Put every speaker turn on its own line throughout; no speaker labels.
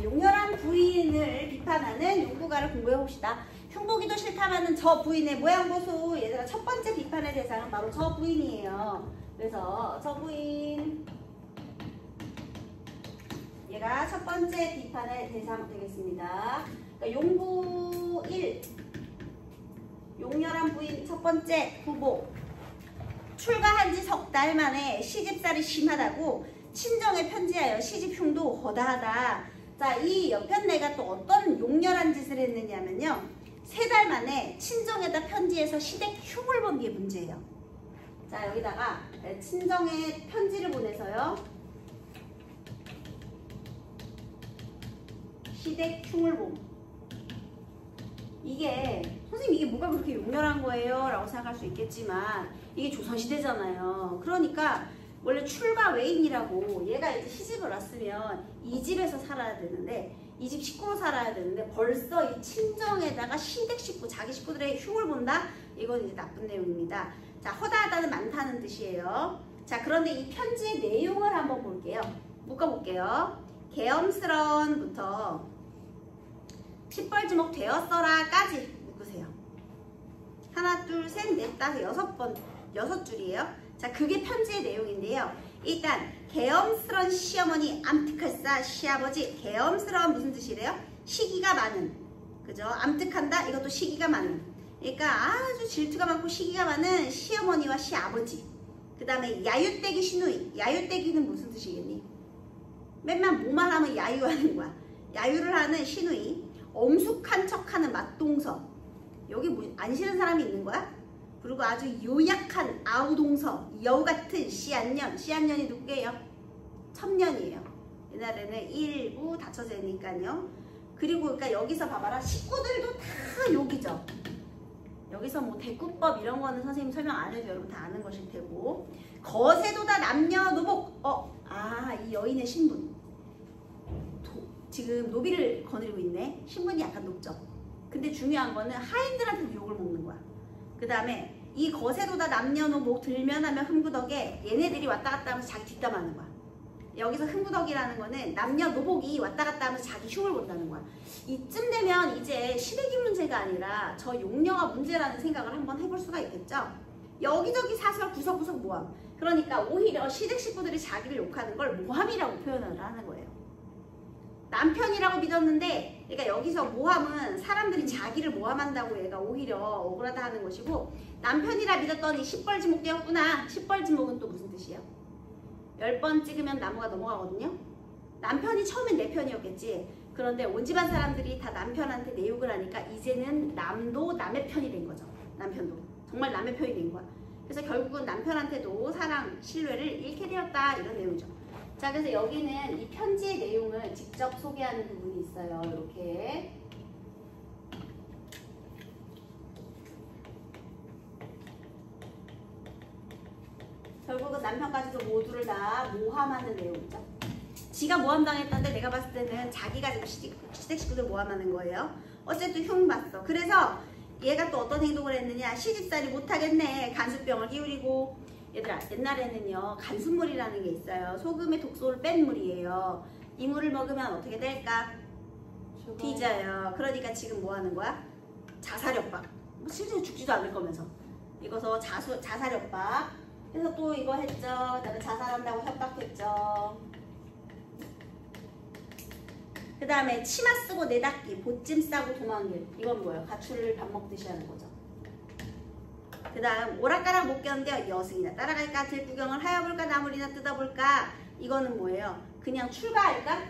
용렬한 부인을 비판하는 용구가를 공부해 봅시다. 흉보기도 싫다면은 저 부인의 모양 보수. 얘들아, 첫 번째 비판의 대상은 바로 저 부인이에요. 그래서 저 부인, 얘가 첫 번째 비판의 대상 되겠습니다. 그러니까 용구 1, 용렬한 부인 첫 번째 후보. 출가한 지 석 달 만에 시집살이 심하다고 친정에 편지하여 시집 흉도 허다하다. 자, 이 옆편내가 또 어떤 용렬한 짓을 했느냐면요, 3달 만에 친정에다 편지해서 시댁 흉을 본 게 문제예요. 자, 여기다가 친정에 편지를 보내서요, 시댁 흉을 봄. 이게 선생님 이게 뭐가 그렇게 용렬한 거예요? 라고 생각할 수 있겠지만 이게 조선시대잖아요. 그러니까 원래 출가 외인이라고, 얘가 이제 시집을 왔으면 이 집에서 살아야 되는데, 이 집 식구로 살아야 되는데 벌써 이 친정에다가 시댁 식구, 자기 식구들의 흉을 본다? 이건 이제 나쁜 내용입니다. 자, 허다하다는 많다는 뜻이에요. 자, 그런데 이 편지의 내용을 한번 볼게요. 묶어볼게요. 계엄스러운부터 시뻘주먹 되었어라까지 묶으세요. 하나, 둘, 셋, 넷, 다섯, 6줄이에요. 자, 그게 편지의 내용인데요. 일단 계엄스런 시어머니 암특할싸 시아버지. 계엄스러운 무슨 뜻이래요? 시기가 많은, 그죠? 암특한다, 이것도 시기가 많은. 그러니까 아주 질투가 많고 시기가 많은 시어머니와 시아버지. 그 다음에 야유떼기 시누이. 야유떼기는 무슨 뜻이겠니? 맨날 뭐만 하면 야유하는 거야. 야유를 하는 시누이. 엄숙한 척하는 맞동서. 여기 뭐 안 싫은 사람이 있는 거야? 그리고 아주 요약한 아우동서, 여우 같은 씨안년. 씨안년이 누구예요? 천년이에요. 옛날에는 일부 다쳐지니까요. 그리고 그러니까 여기서 봐봐라. 식구들도 다 욕이죠. 여기서 뭐 대꾸법 이런 거는 선생님 설명 안 해도 여러분 다 아는 것일 테고. 거세도다 남녀노복. 이 여인의 신분. 지금 노비를 거느리고 있네. 신분이 약간 높죠. 근데 중요한 거는 하인들한테 욕을 먹는 거야. 그 다음에 이 거세도다 남녀노복 들면하면 흥구덕에 얘네들이 왔다 갔다 하면서 자기 뒷담하는 거야. 여기서 흥구덕이라는 거는 남녀노복이 왔다 갔다 하면서 자기 흉을 본다는 거야. 이쯤 되면 이제 시댁이 문제가 아니라 저 용녀가 문제라는 생각을 한번 해볼 수가 있겠죠. 여기저기 사설 구석구석 모함. 그러니까 오히려 시댁 식구들이 자기를 욕하는 걸 모함이라고 표현을 하는 거예요. 남편이라고 믿었는데, 그러니까 여기서 모함은 사람들이 자기를 모함한다고 얘가 오히려 억울하다 하는 것이고, 남편이라 믿었더니 시뻘지목 되었구나. 시뻘지목은 또 무슨 뜻이에요? 10번 찍으면 나무가 넘어가거든요. 남편이 처음엔 내 편이었겠지. 그런데 온 집안 사람들이 다 남편한테 내 욕을 하니까 이제는 남도 남의 편이 된 거죠. 남편도 정말 남의 편이 된 거야. 그래서 결국은 남편한테도 사랑, 신뢰를 잃게 되었다, 이런 내용이죠. 자, 그래서 여기는 이 편지의 내용을 직접 소개하는 부분이 있어요. 이렇게. 결국은 남편까지도 모두를 다 모함하는 내용이죠. 지가 모함당했던데 내가 봤을 때는 자기가 지금 시댁 식구들 모함하는 거예요. 어쨌든 흉 봤어. 그래서 얘가 또 어떤 행동을 했느냐. 시집살이 못하겠네. 간수병을 기울이고. 얘들아, 옛날에는요 간수물이라는 게 있어요. 소금에 독소를 뺀 물이에요. 이 물을 먹으면 어떻게 될까? 뒤져요. 그러니까 지금 뭐 하는 거야? 자살협박. 실제로 죽지도 않을 거면서 이거서 자살협박. 그래서 또 이거 했죠. 나는 자살한다고 협박했죠. 그 다음에 치마 쓰고 내닦기, 보찜 싸고 도망길. 이건 뭐예요? 가출을 밥 먹듯이 하는 거죠. 그 다음 오락가락 못 견뎌 여승이나 따라갈까, 들구경을 하여볼까, 나물이나 뜯어볼까. 이거는 뭐예요? 그냥 출가할까?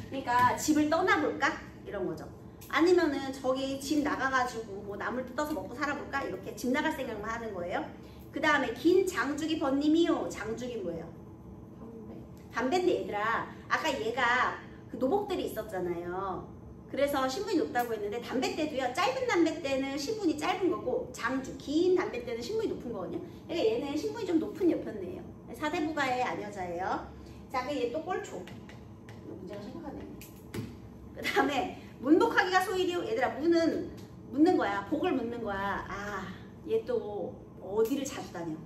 그러니까 집을 떠나볼까? 이런 거죠. 아니면은 저기 집 나가가지고 뭐 나물 뜯어서 먹고 살아볼까? 이렇게 집 나갈 생각만 하는 거예요. 그 다음에 긴 장주기 번님이요. 장주기 뭐예요? 담배인데 얘들아, 아까 얘가 그 노복들이 있었잖아요. 그래서 신분이 높다고 했는데 담배 때도요, 짧은 담배 때는 신분이 짧은 거고 장주, 긴 담배 때는 신분이 높은 거거든요. 그러니까 얘는 신분이 좀 높은 여편네요. 사대부가의 아녀자예요. 자, 얘 또 꼴초. 문제가 심각하네. 그 다음에 문복하기가 소일이요. 얘들아, 문은 묻는 거야. 복을 묻는 거야. 얘 또 어디를 자주 다녀?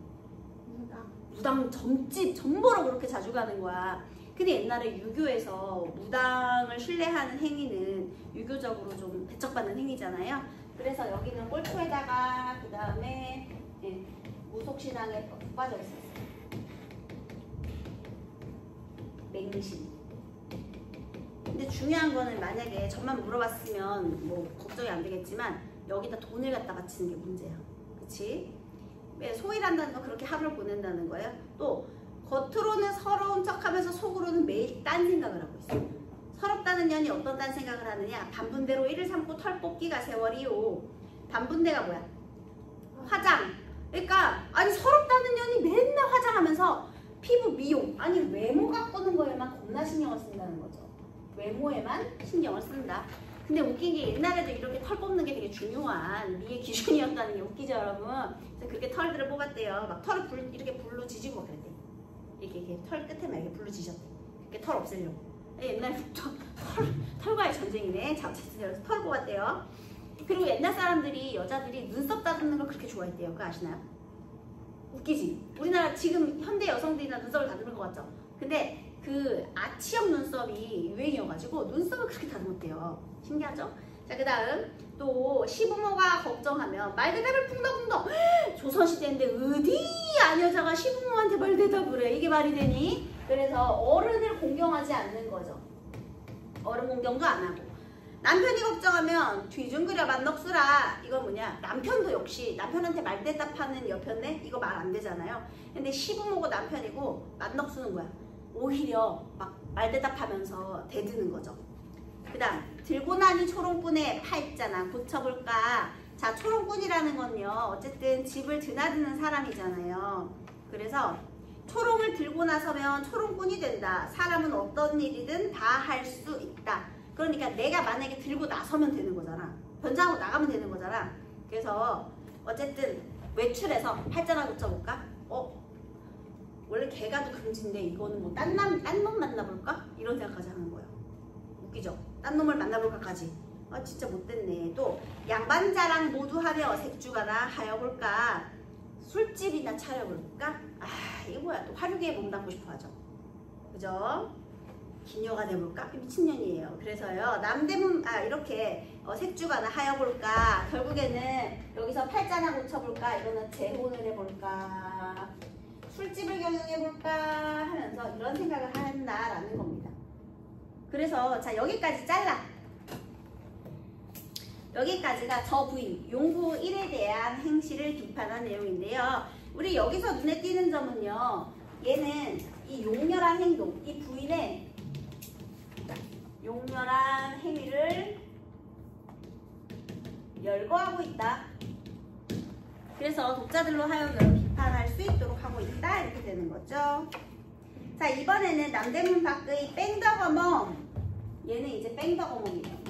무당 점집, 점보러 그렇게 자주 가는 거야. 근데 옛날에 유교에서 무당을 신뢰하는 행위는 유교적으로 좀 배척받는 행위잖아요. 그래서 여기는 꼴초에다가 그 다음에 무속신앙에 빠져 있었어요. 맹신. 근데 중요한 거는 만약에 저만 물어봤으면 뭐 걱정이 안 되겠지만 여기다 돈을 갖다 바치는 게 문제야. 그치? 왜 소일한다는 건 그렇게 하루를 보낸다는 거예요. 또 겉으로는 서러운 척하면서 속으로는 매일 딴 생각을 하고 있어요. 서럽다는 년이 어떤 딴 생각을 하느냐. 반분대로 이를 삼고 털 뽑기가 세월이요. 반분대가 뭐야? 화장. 그러니까 아니 서럽다는 년이 맨날 화장하면서 피부 미용, 아니 외모 가꾸는 거에만 겁나 신경을 쓴다는 거죠. 외모에만 신경을 쓴다. 근데 웃긴 게 옛날에도 이렇게 털 뽑는 게 되게 중요한 미의 기준이었다는 게 웃기죠, 여러분. 그래서 그렇게 털들을 뽑았대요. 막 털을 이렇게 불로 지지고 그랬대. 이렇게 털 끝에 막 이렇게 불로 지셨대. 이렇게 털 없애려고. 옛날부터 털과의 전쟁이네. 자, 어쨌든 털 뽑았대요. 그리고 옛날 사람들이 여자들이 눈썹 다듬는 걸 그렇게 좋아했대요. 그거 아시나요? 웃기지? 우리나라 지금 현대 여성들이나 눈썹을 다듬는 것 같죠? 근데 그 아치형 눈썹이 유행이어가지고 눈썹을 그렇게 다듬었대요. 신기하죠? 자, 그 다음 또 시부모가 걱정하면 말대답을 쿵덕쿵덕. 조선시대인데 어디 안 여자가 시부모한테 말대답을 해? 이게 말이 되니? 그래서 어른을 공경하지 않는 거죠. 어른 공경도 안 하고. 남편이 걱정하면 뒤중그려 만넋수라. 이건 뭐냐? 남편도 역시 남편한테 말대답하는 여편네? 이거 말 안 되잖아요. 근데 시부모고 남편이고 만넋수는 뭐야? 오히려 막 말대답하면서 대드는 거죠. 그 다음 들고 나니 초롱꾼에 팔자나 고쳐볼까. 자, 초롱꾼이라는 건요 어쨌든 집을 드나드는 사람이잖아요. 그래서 초롱을 들고 나서면 초롱꾼이 된다. 사람은 어떤 일이든 다 할 수 있다. 그러니까 내가 만약에 들고 나서면 되는 거잖아. 변장하고 나가면 되는 거잖아. 그래서 어쨌든 외출해서 팔자나 고쳐볼까? 원래 개가도 금지인데 이거는 뭐 딴 놈 만나볼까? 이런 생각까지 하는 거예요. 웃기죠? 딴 놈을 만나볼까까지. 아 진짜 못됐네. 또 양반자랑 모두 하며 색주가나 하여볼까? 술집이나 차려볼까? 아 이거 뭐야? 또 화류계에 몸담고 싶어하죠. 그죠? 기녀가 돼볼까? 미친년이에요. 그래서요 남대문 이렇게 색주가나 하여볼까? 결국에는 여기서 팔자나 고쳐볼까? 이거는 재혼을 해볼까? 술집을 경영해볼까? 하면서 이런 생각을 한다라는 겁니다. 그래서 자 여기까지 잘라. 여기까지가 저 부인 용구 1에 대한 행실을 비판한 내용인데요. 우리 여기서 눈에 띄는 점은요. 얘는 이 용렬한 행동, 이 부인의 용렬한 행위를 열거하고 있다. 그래서 독자들로 하여금 비판할 수 있도록 하고 있다. 이렇게 되는 거죠. 자, 이번에는 남대문 밖의 뺑덕어멈. 얘는 이제 뺑덕어멈이에요.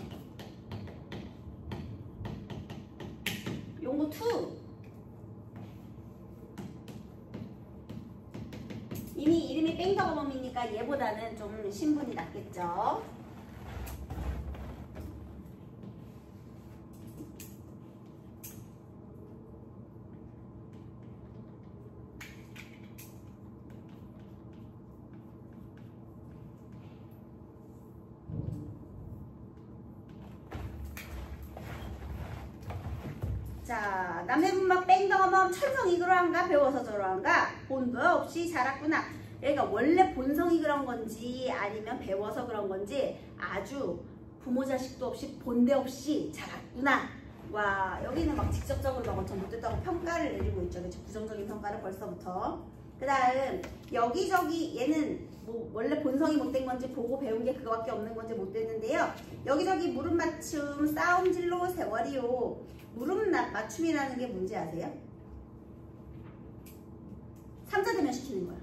용구 2. 이미 이름이 뺑덕어멈이니까 얘보다는 좀 신분이 낮겠죠. 자, 남대문막 뺑덕어멈 천성이 그러한가 배워서 저러한가 본도 없이 자랐구나. 그러니까 원래 본성이 그런 건지 아니면 배워서 그런 건지 아주 부모 자식도 없이 본데 없이 자랐구나. 와 여기는 막 직접적으로 막 엄청 못됐다고 평가를 내리고 있죠. 그렇죠? 부정적인 평가를 벌써부터. 그 다음 여기저기 얘는 뭐 원래 본성이 못된 건지 보고 배운 게 그거밖에 없는 건지 못됐는데요. 여기저기 무릎 맞춤 싸움질로 세월이요. 무릎 맞춤이라는 게 뭔지 아세요? 삼자대면 시키는 거야.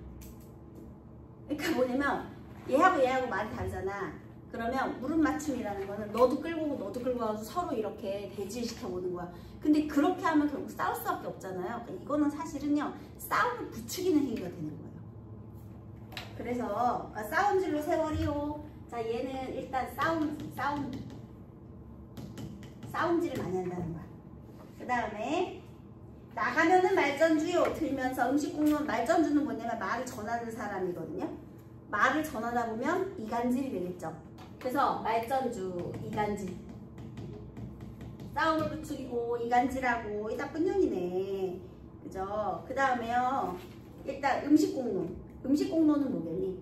그러니까 뭐냐면 얘하고 말이 다르잖아. 그러면 무릎 맞춤이라는 거는 너도 끌고 오고 너도 끌고 와서 서로 이렇게 대질시켜보는 거야. 근데 그렇게 하면 결국 싸울 수밖에 없잖아요. 그러니까 이거는 사실은요 싸움을 부추기는 행위가 되는 거예요. 그래서 싸움질로 세월이요. 자 얘는 일단 싸움질을 많이 한다는 거야. 그 다음에 나가면은 말전주요. 들면서 음식 굽는 말전주는 뭐냐면 말을 전하는 사람이거든요. 말을 전하다 보면 이간질이 되겠죠. 그래서 말전주, 이간질. 싸움을 부추기고 이간질하고 이 나쁜 년이네. 그죠? 그 다음에요. 일단 음식 공론. 음식 공론은 뭐겠니?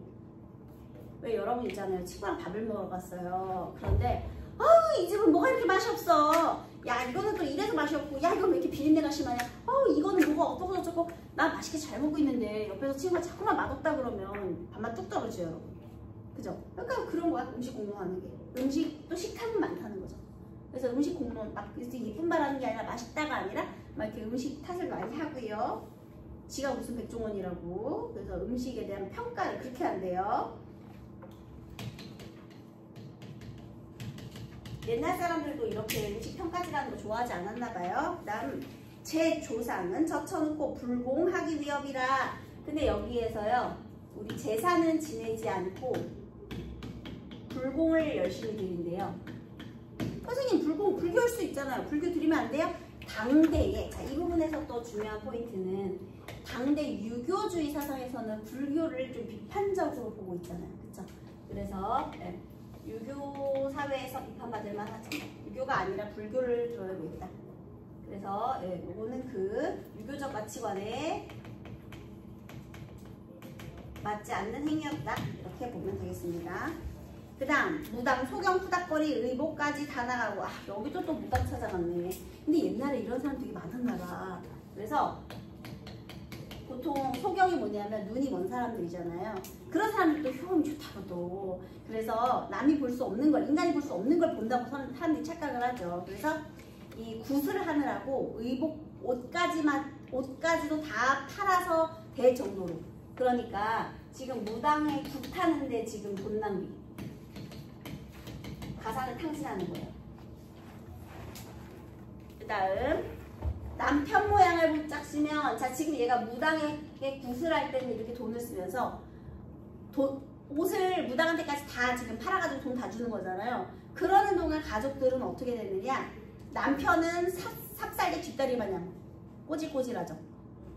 왜 여러분 있잖아요. 친구랑 밥을 먹으러 갔어요. 그런데 아우 이 집은 뭐가 이렇게 맛이 없어. 야 이거는 또 이래서 맛이 없고 야 이건 왜 이렇게 비린내가 심하냐. 이거는 뭐가 어쩌고 저쩌고 나 맛있게 잘 먹고 있는데 옆에서 친구가 자꾸만 맛없다 그러면 밥맛 뚝 떨어져요 여러분. 그죠? 그러니까 그런 거야 음식 공론하는 게. 음식도 식탐은 많다는 거죠. 그래서 음식 공론 막 예쁜 말하는 게 아니라 맛있다가 아니라 막 이렇게 음식 탓을 많이 하고요. 지가 무슨 백종원이라고. 그래서 음식에 대한 평가를 그렇게 한대요. 옛날 사람들도 이렇게 음식 평가질하는 거 좋아하지 않았나 봐요. 그 다음 제 조상은 젖혀놓고 불공하기 위협이라. 근데 여기에서요 우리 제사는 지내지 않고 불공을 열심히 드린대요. 선생님 불교할 수 있잖아요. 불교 드리면 안 돼요? 당대에 자, 이 부분에서 또 중요한 포인트는 당대 유교주의 사상에서는 불교를 좀 비판적으로 보고 있잖아요. 그쵸? 그래서 유교 사회에서 비판받을 만하죠. 유교가 아니라 불교를 들어야 되겠다. 그래서 이거는 그 유교적 가치관에 맞지 않는 행위였다. 이렇게 보면 되겠습니다. 그 다음 무당, 소경, 푸닥거리, 의복까지 다 나가고 여기도 또 무당 찾아갔네. 근데 옛날에 이런 사람 되게 많았나 봐. 그래서 보통 소경이 뭐냐면 눈이 먼 사람들이잖아요. 그런 사람들도 효험이 좋다고 또. 그래서 남이 볼 수 없는 걸, 인간이 볼 수 없는 걸 본다고 사람들이 착각을 하죠. 그래서 이 굿을 하느라고 의복 옷까지도 다 팔아서 될 정도로. 그러니까 지금 무당에 굿하는데 지금 돈 낭비. 가사를 탕진하는 거예요. 그 다음 남편 모양을 붙잡으면 자 지금 얘가 무당에게 굿을 할 때는 이렇게 돈을 쓰면서 옷을 무당한테까지 다 지금 팔아가지고 돈 다 주는 거잖아요. 그러는 동안 가족들은 어떻게 되느냐. 남편은 삽살개 뒷다리 마냥 꼬질꼬질하죠.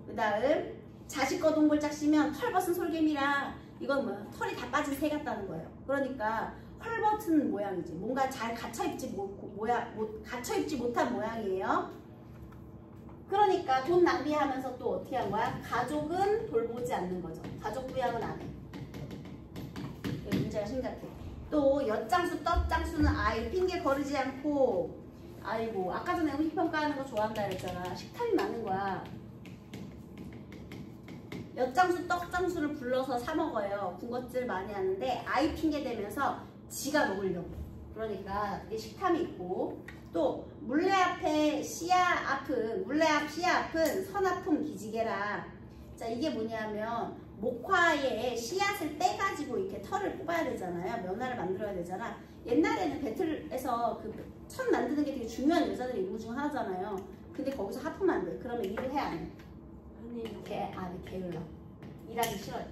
그 다음 자식 거 동골짝 씌면 털 벗은 솔개미라 이건 뭐야 털이 다 빠진 새 같다는 거예요. 그러니까 헐벗은 모양이지. 뭔가 잘 갇혀입지 못한 모양이에요. 그러니까 돈 낭비하면서 또 어떻게 한 거야? 가족은 돌보지 않는 거죠. 가족 부양은 안 해. 문제가 심각해. 또 엿장수 떡장수는 아이 핑계 거르지 않고 아이고 아까 전에 음식 평가하는 거 좋아한다 그랬잖아. 식탐이 많은 거야. 엿장수 떡장수를 불러서 사 먹어요. 군것질 많이 하는데 아이 핑계 대면서 지가 먹으려고. 그러니까 이게 식탐이 있고 또 물레 앞에 물레 앞 씨앗 앞은 선아픔 기지개라. 자 이게 뭐냐면 목화에 씨앗을 떼가지고 이렇게 털을 뽑아야 되잖아요. 면화를 만들어야 되잖아. 옛날에는 배틀에서 그 천 만드는 게 되게 중요한 여자들의 임무 중 하나잖아요. 근데 거기서 하품 안 돼. 그러면 일을 해 안 해? 게을러. 일하기 싫어요.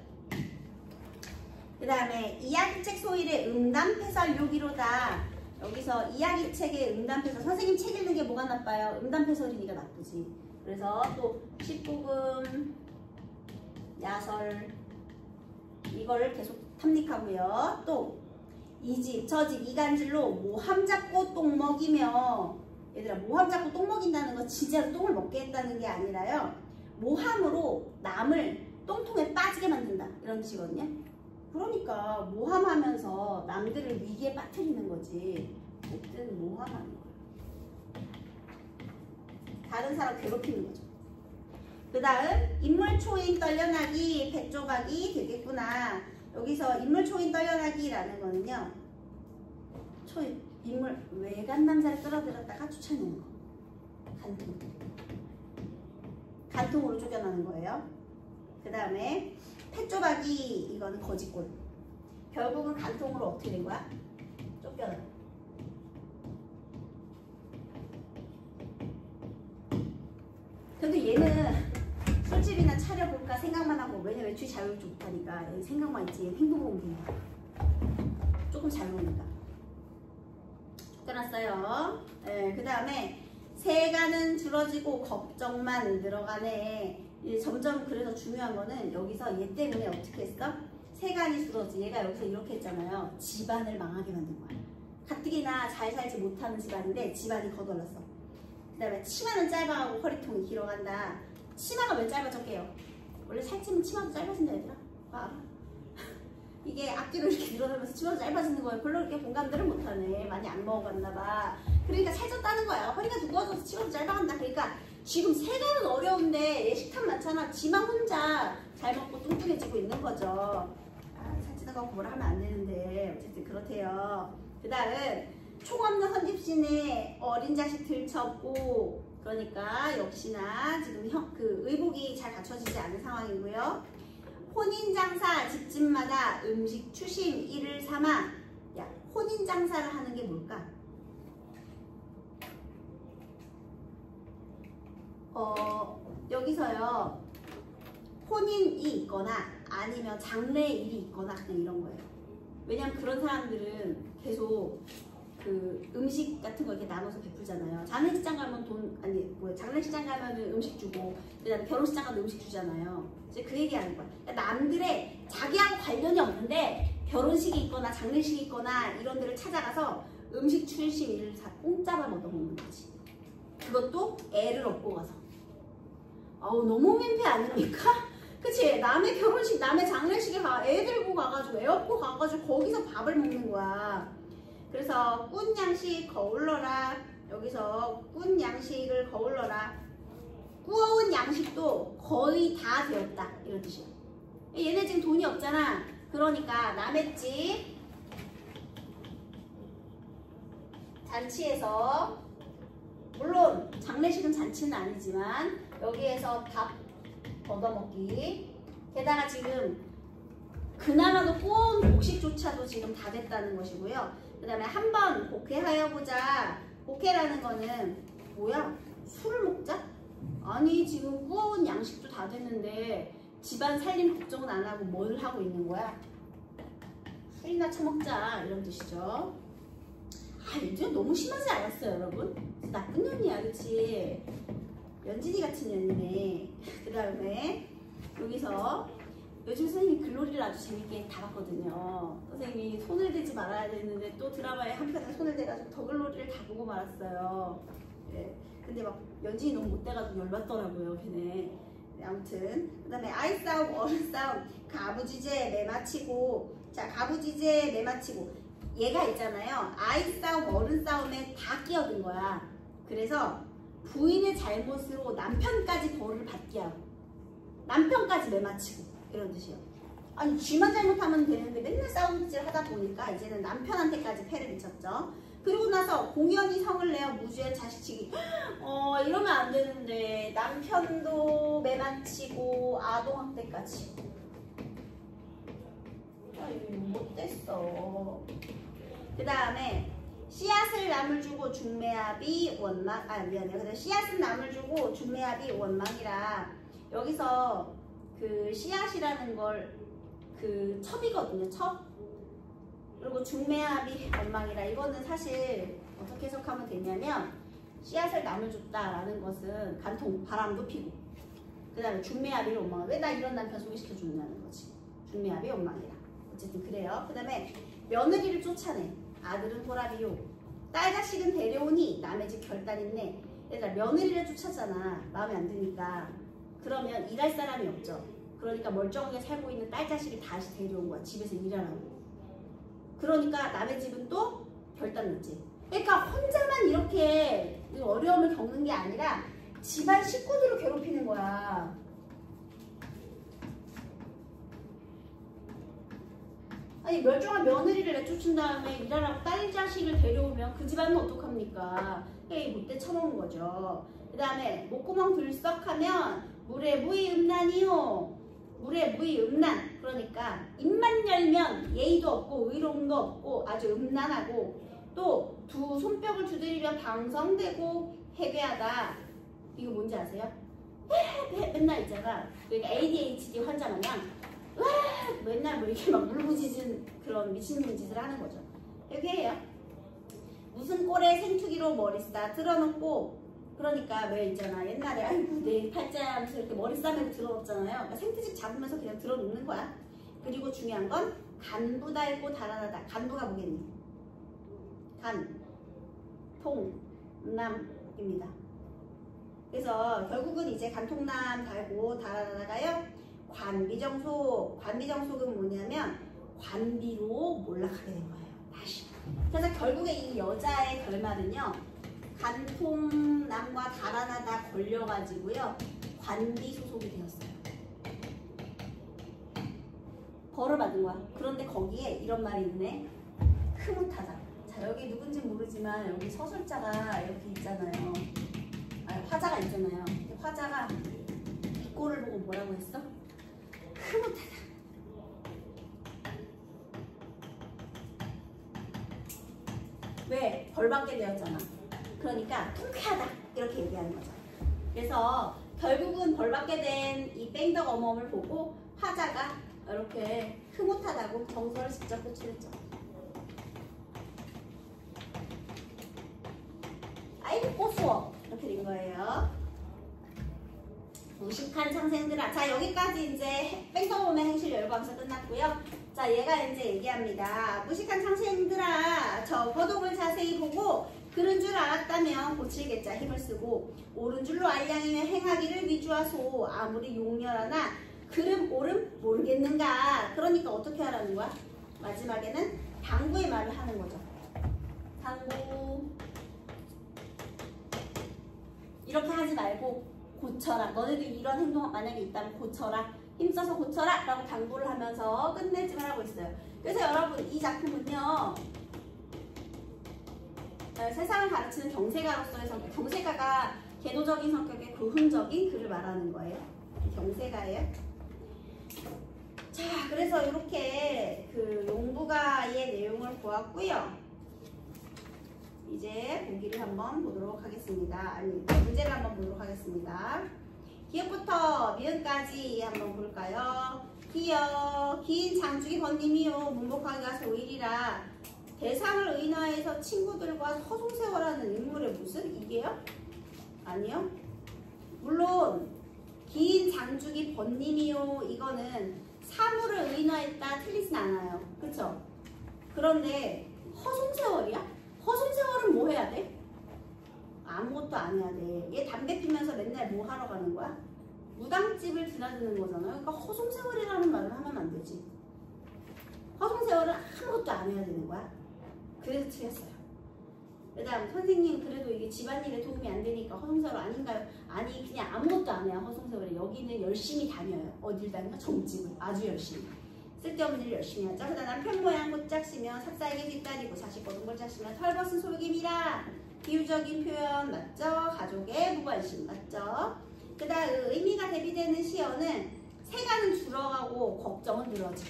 그 다음에 이야기책 소일의 음담패설 요기로다. 여기서 이야기책의 음담패설. 선생님 책 읽는 게 뭐가 나빠요? 음담패설이니까 나쁘지. 그래서 또 19금 야설 이걸 계속 탐닉하고요. 또 이 집 저 집 이간질로 모함 잡고 똥 먹이며 얘들아 모함 잡고 똥 먹인다는 거 진짜로 똥을 먹게 했다는 게 아니라요. 모함으로 남을 똥통에 빠지게 만든다 이런 뜻이거든요. 그러니까 모함하면서 남들을 위기에 빠뜨리는 거지. 어쨌든 모함하는 거예요. 다른 사람 괴롭히는 거죠. 그 다음 인물 초인 떨려나기 배조박이 되겠구나. 여기서 인물 초인 떨려나기라는 거는요. 인물 외간 남자를 끌어들였다가 쫓아내는 거. 간통으로 쫓겨나는 거예요. 그 다음에 패조박이 이거는 거짓골. 결국은 간통으로 어떻게 된 거야? 쫓겨나. 근데 얘는 술집이나 차려볼까 생각만 하고 왜냐면 외출이 자유롭지 못하니까 생각만 있지 행동 공부야. 조금 잘 노니까. 쫓겨났어요. 그 다음에 세가는 줄어지고 걱정만 늘어가네. 점점 그래서 중요한 거는 여기서 얘 때문에 어떻게 했어? 세간이 쓰러지. 얘가 여기서 이렇게 했잖아요. 집안을 망하게 만든 거야. 가뜩이나 잘 살지 못하는 집안인데 집안이 거덜났어. 그 다음에 치마는 짧아가고 허리통이 길어간다. 치마가 왜 짧아졌게요? 원래 살찌면 치마도 짧아진다 얘들아. 아. 이게 앞뒤로 이렇게 늘어나면서 치마가 짧아지는 거예요. 별로 이렇게 공감들을 못하네. 많이 안 먹어봤나 봐. 그러니까 살쪘다는 거야. 허리가 두꺼워져서 치마도 짧아간다. 그러니까 지금 세간은 어려운데 얘 식탐 많잖아. 지만 혼자 잘 먹고 뚱뚱해지고 있는 거죠. 아, 살찌는 거 뭐라 하면 안 되는데 어쨌든 그렇대요. 그 다음 총 없는 헌집신에 어린 자식 들쳐없고, 그러니까 역시나 지금 의복이 잘 갖춰지지 않은 상황이고요. 혼인장사 집집마다 음식 추심 이를 삼아. 야, 혼인장사를 하는 게 뭘까? 여기서요, 혼인이 있거나 아니면 장례일이 있거나 그냥 이런 거예요. 왜냐면 그런 사람들은 계속 그 음식 같은 거 이렇게 나눠서 베풀잖아요. 장례식장 가면 장례식장 가면은 음식 주고, 그다음에 결혼식장 가면 음식 주잖아요. 이제 그 얘기하는 거야. 그러니까 남들의 자기하고 관련이 없는데 결혼식이 있거나 장례식이 있거나 이런 데를 찾아가서 음식 출심 일을 다 공짜로 얻어먹는 거지. 그것도 애를 업고 가서. 아우, 너무 민폐 아닙니까? 그치? 남의 결혼식, 남의 장례식에 애 들고 가가지고, 애 업고 가가지고 거기서 밥을 먹는 거야. 그래서 꾼 양식 거울러라. 여기서 꾼 양식을 거울러라. 구워온 양식도 거의 다 되었다. 이런 뜻이야. 얘네 지금 돈이 없잖아. 그러니까 남의 집 잔치에서, 물론 장례식은 잔치는 아니지만 여기에서 밥 얻어먹기. 게다가 지금 그나마도 구워온 곡식조차도 지금 다 됐다는 것이고요. 그 다음에 한번 복회하여보자. 복회라는 거는 뭐야? 술을 먹자? 아니, 지금 구워온 양식도 다 됐는데 집안 살림 걱정은 안 하고 뭘 하고 있는 거야? 술이나 처먹자, 이런 뜻이죠. 아, 이제 너무 심하지 않았어요, 여러분? 나쁜 년이야, 그치? 연진이 같은 년이네. 그 다음에 여기서 요즘 선생님이 글로리를 아주 재밌게 다 봤거든요. 선생님이 손을 대지 말아야 되는데 또 드라마에 한편에 손을 대가지고 더 글로리를 다 보고 말았어요. 네. 근데 막 연진이 너무 못돼가지고 열받더라고요, 걔네. 네, 아무튼 그 다음에 아이 싸움, 어른 싸움, 가부지제 매마치고. 자, 가부지제 매마치고. 얘가 있잖아요. 아이 싸움, 어른 싸움에 다 끼어든 거야. 그래서 부인의 잘못으로 남편까지 벌을 받게 하고 남편까지 매마치고 이런 뜻이에요. 아니, 쥐만 잘못하면 되는데 맨날 싸움질 하다 보니까 이제는 남편한테까지 패를 미쳤죠. 그리고 나서 공연히 성을 내어 무주의 자식치기. 이러면 안 되는데 남편도 매마치고 아동학대까지. 아유, 못됐어. 그 다음에 씨앗을 남을 주고 중매합이 원망. 미안해요. 씨앗은 남을 주고 중매합이 원망이라. 여기서 그 씨앗이라는 걸 그 첩이거든요. 첩. 그리고 중매합이 원망이라. 이거는 사실 어떻게 해석하면 되냐면, 씨앗을 남을 줬다라는 것은 간통 바람도 피고, 그 다음에 중매합이 원망. 왜 나 이런 남편 소개시켜 줬냐는 거지. 중매합이 원망이라. 어쨌든 그래요. 그 다음에 며느리를 쫓아내. 아들은 호랍이요. 딸 자식은 데려오니 남의 집 결단 있네. 얘들아, 며느리를 쫓았잖아. 마음에 안 드니까. 그러면 일할 사람이 없죠. 그러니까 멀쩡하게 살고 있는 딸 자식을 다시 데려온 거야. 집에서 일하라고. 그러니까 남의 집은 또 결단 났지. 그러니까 혼자만 이렇게 어려움을 겪는 게 아니라 집안 식구들을 괴롭히는 거야. 아니, 멀쩡한 며느리를 내쫓은 다음에 일하라고 딸 자식을 데려오면 그 집안은 어떡합니까? 못돼 처먹은 거죠. 그 다음에 목구멍 들썩하면 물에 무이 음란이요. 물에 무이 음란. 그러니까 입만 열면 예의도 없고 의로움도 없고 아주 음란하고, 또 두 손뼉을 두드리며 방성되고 해괴하다. 이거 뭔지 아세요? 맨날 있잖아. 그러니까 ADHD 환자 마냥 맨날 뭐 이렇게 막 울부짖은 그런 미친놈 짓을 하는 거죠. 해괴해요. 무슨 꼴에 생투기로 머리 싸 들어놓고. 그러니까 왜 있잖아, 옛날에 아이고 내 팔자 하면서 이렇게 머리 싸매고 들어놓잖아요. 그러니까 생트집 잡으면서 그냥 들어놓는 거야. 그리고 중요한 건 간부 달고 달아나다. 간부가 뭐겠니? 간, 통, 남입니다. 그래서 결국은 이제 간통남 달고 달아나다가요. 관비정속. 관비정속은 뭐냐면 관비로 몰락하게 된 거예요. 다시. 그래서 결국에 이 여자의 결말은요. 간통남과 달아나다 걸려가지고요. 관비 소속이 되었어요. 벌을 받은 거야. 그런데 거기에 이런 말이 있네. 흐뭇하다. 자, 여기 누군지 모르지만 여기 서술자가 이렇게 있잖아요. 화자가 있잖아요. 화자가 이 꼴을 보고 뭐라고 했어? 흐뭇하다. 왜? 벌받게 되었잖아. 그러니까 통쾌하다. 이렇게 얘기하는 거죠. 그래서 결국은 벌받게 된 이 뺑덕 어멈을 보고 화자가 이렇게 흐뭇하다고 정서를 직접 표출했죠. 아이고 꼬수어. 이렇게 된 거예요. 무식한 창생들아. 자, 여기까지 이제 뺑덕어멈의 행실 열광서 끝났고요. 자, 얘가 이제 얘기합니다. 무식한 창생들아, 저 거독을 자세히 보고 그른 줄 알았다면 고칠겠자 힘을 쓰고 옳은 줄로 알량이며 행하기를 위주하소. 아무리 용렬하나 그름 옳음 모르겠는가. 그러니까 어떻게 하라는 거야? 마지막에는 당부의 말을 하는 거죠. 당부. 이렇게 하지 말고 고쳐라. 너네도 이런 행동 만약에 있다면 고쳐라. 힘써서 고쳐라 라고 당부를 하면서 끝내지 말라고 있어요. 그래서 여러분 이 작품은요. 세상을 가르치는 경세가로서의 성격. 경세가가 계도적인 성격의 고흥적인 글을 말하는 거예요. 경세가예요. 자, 그래서 이렇게 그 용부가의 내용을 보았고요. 이제 보기를 한번 보도록 하겠습니다. 아니, 문제를 한번 보도록 하겠습니다. 기역부터 미음까지 한번 볼까요? 기역, 긴 장주기 번님이요. 문복하게 가서 오일이라 대상을 의인화해서 친구들과 허송세월하는 인물의 무슨? 이게요? 아니요. 물론 긴 장주기 번님이요. 이거는 사물을 의인화했다 틀리진 않아요. 그쵸? 그런데 허송세월이야? 허송세월은 뭐 해야 돼? 아무것도 안 해야 돼. 얘 담배 피면서 맨날 뭐 하러 가는 거야? 무당집을 드나드는 거잖아요. 그러니까 허송세월이라는 말을 하면 안 되지. 허송세월은 아무것도 안 해야 되는 거야. 그래서 틀렸어요. 그 다음 선생님 그래도 이게 집안일에 도움이 안 되니까 허송세월 아닌가요? 아니 그냥 아무것도 안 해요. 허송세월이. 여기는 열심히 다녀요. 어딜 다니까? 점집을. 아주 열심히. 쓸데없는 일 열심히 하죠. 그다음 남편 모양 곧짝시며 삽살개 뒷다리고 자식 거둔 골짝시며 털벗은 솔김이라. 비유적인 표현 맞죠? 가족의 무관심 맞죠? 그 다음 의미가 대비되는 시어는 세가는 줄어가고 걱정은 늘어져.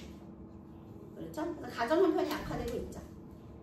그렇죠? 그래서 가정 형편이 악화되고 있죠.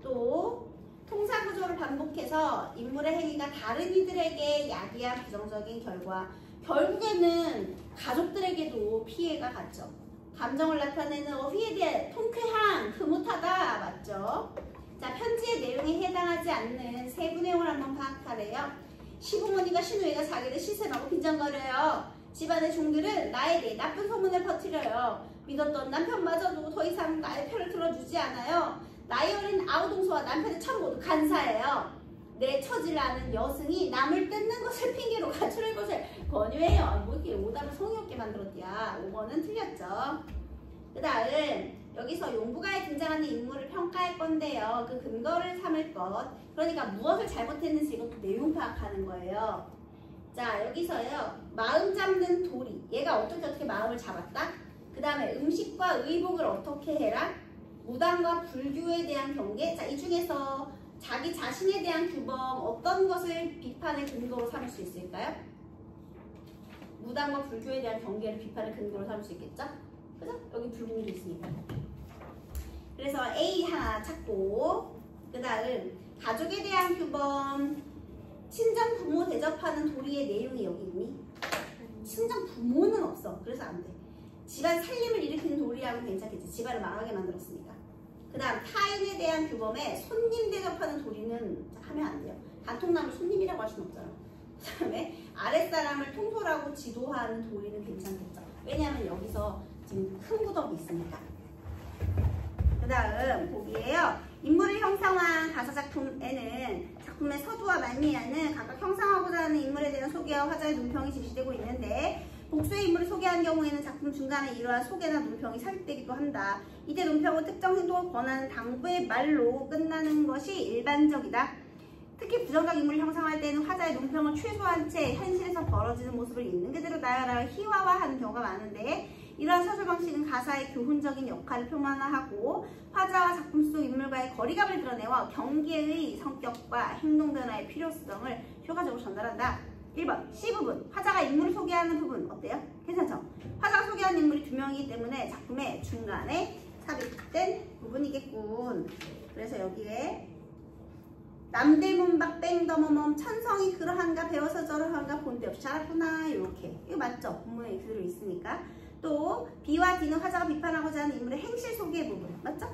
또 통사구조를 반복해서 인물의 행위가 다른 이들에게 야기한 부정적인 결과 결국에는 가족들에게도 피해가 갔죠. 감정을 나타내는 어휘에 대한 통쾌한, 흐뭇하다 맞죠? 자, 편지의 내용에 해당하지 않는 세부 내용을 한번 파악하래요. 시부모니가 시누이가 자기를 시샘하고 빈정거려요. 집안의 종들은 나에 대해 나쁜 소문을 퍼뜨려요. 믿었던 남편마저도 더 이상 나의 편을 들어주지 않아요. 나이 어린 아우동서와 남편의 참 모두 간사해요. 내 처지를 아는 여승이 남을 뜯는 것을 핑계로 가출할 것을 권유해요. 뭐 이렇게 오답을 성의 없게 만들었디야. 5번은 틀렸죠. 그 다음 여기서 용부가에 등장하는 인물을 평가할 건데요. 그 근거를 삼을 것. 그러니까 무엇을 잘못했는지 이것도 내용 파악하는 거예요. 자, 여기서요. 마음 잡는 도리. 얘가 어떻게 마음을 잡았다? 그 다음에 음식과 의복을 어떻게 해라? 무당과 불교에 대한 경계. 자, 이 중에서 자기 자신에 대한 규범 어떤 것을 비판의 근거로 삼을 수 있을까요? 무당과 불교에 대한 경계를 비판의 근거로 삼을 수 있겠죠? 그죠? 여기 불공도 있으니까. 그래서 A 하나 찾고 그 다음 가족에 대한 규범 친정 부모 대접하는 도리의 내용이 여기 있니? 친정 부모는 없어. 그래서 안 돼. 집안 살림을 일으키는 도리하고는 괜찮겠지. 집안을 망하게 만들었으니까. 그 다음 타인에 대한 규범에 손님 대접하는 도리는 하면 안 돼요. 간통남을 손님이라고 할 수는 없잖아. 그 다음에 아랫사람을 통솔하고 지도하는 도리는 괜찮겠죠. 왜냐하면 여기서 지금 큰 구덕이 있으니까. 그 다음 보기에요. 인물을 형상화한 가사작품에는 작품의 서두와 말미에는 각각 형상하고자 하는 인물에 대한 소개와 화자의 논평이 제시되고 있는데 복수의 인물을 소개한 경우에는 작품 중간에 이러한 소개나 논평이 삽입되기도 한다. 이때 논평은 특정 행동을 권하는 당부의 말로 끝나는 것이 일반적이다. 특히 부정적 인물을 형상화할 때는 화자의 논평을 최소화한 채 현실에서 벌어지는 모습을 있는 그대로 나열하여 희화화하는 경우가 많은데 이러한 서술 방식은 가사의 교훈적인 역할을 표만화하고 화자와 작품 속 인물과의 거리감을 드러내와 경계의 성격과 행동 변화의 필요성을 효과적으로 전달한다. 1번 C부분 화자가 인물을 소개하는 부분 어때요? 괜찮죠? 화자가 소개하는 인물이 두 명이기 때문에 작품의 중간에 삽입된 부분이겠군. 그래서 여기에 남대문박 뺑더머멈 천성이 그러한가 배워서 저러한가 본데 없이 잘했구나 이렇게 이거 맞죠? 본문에 그대로 있으니까. 또 B와 D는 화자가 비판하고자 하는 인물의 행실 소개 부분 맞죠?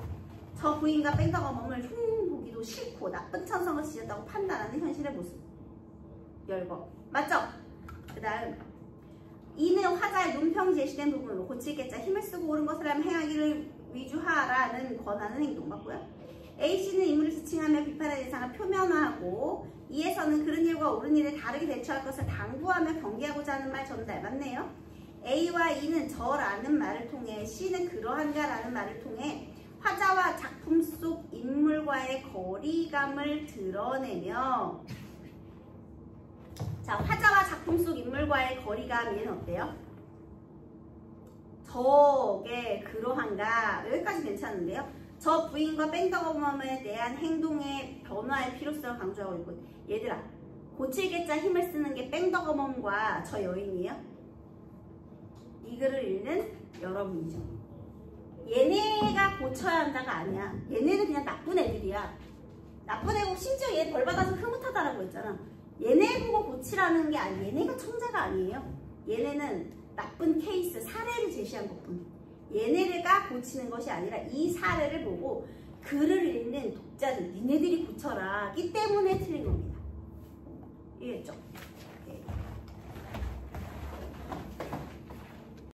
저 부인과 뺑더머멈을 흉보기도 싫고 나쁜 천성을 지었다고 판단하는 현실의 모습 열거 맞죠? 그 다음 이는 화자의 논평이 제시된 부분으로 고칠겠자 힘을 쓰고 옳은 것을 하면 행하기를 위주하라는 권하는 행동 맞고요. A씨는 인물을 지칭하며 비판의 대상을 표면화하고 E에서는 그런 일과 옳은 일에 다르게 대처할 것을 당부하며 경계하고자 하는 말 전달 맞네요. A와 E는 저라는 말을 통해 C는 그러한가 라는 말을 통해 화자와 작품 속 인물과의 거리감을 드러내며 자, 화자와 작품 속 인물과의 거리감 얘는 어때요? 저게 그러한가 여기까지 괜찮은데요. 저 부인과 뺑더머멈에 대한 행동의 변화의 필요성을 강조하고 있고 얘들아 고칠겠자 힘을 쓰는 게 뺑더머멈과 저 여인이에요. 이 글을 읽는 여러분이죠. 얘네가 고쳐야 한다가 아니야. 얘네는 그냥 나쁜 애들이야. 나쁜 애고 심지어 얘 벌 받아서 흐뭇하다라고 했잖아. 얘네 보고 고치라는 게 아니에요. 얘네가 천재가 아니에요. 얘네는 나쁜 케이스, 사례를 제시한 것뿐. 얘네가 고치는 것이 아니라 이 사례를 보고 글을 읽는 독자들, 니네들이 고쳐라. 이 때문에 틀린 겁니다.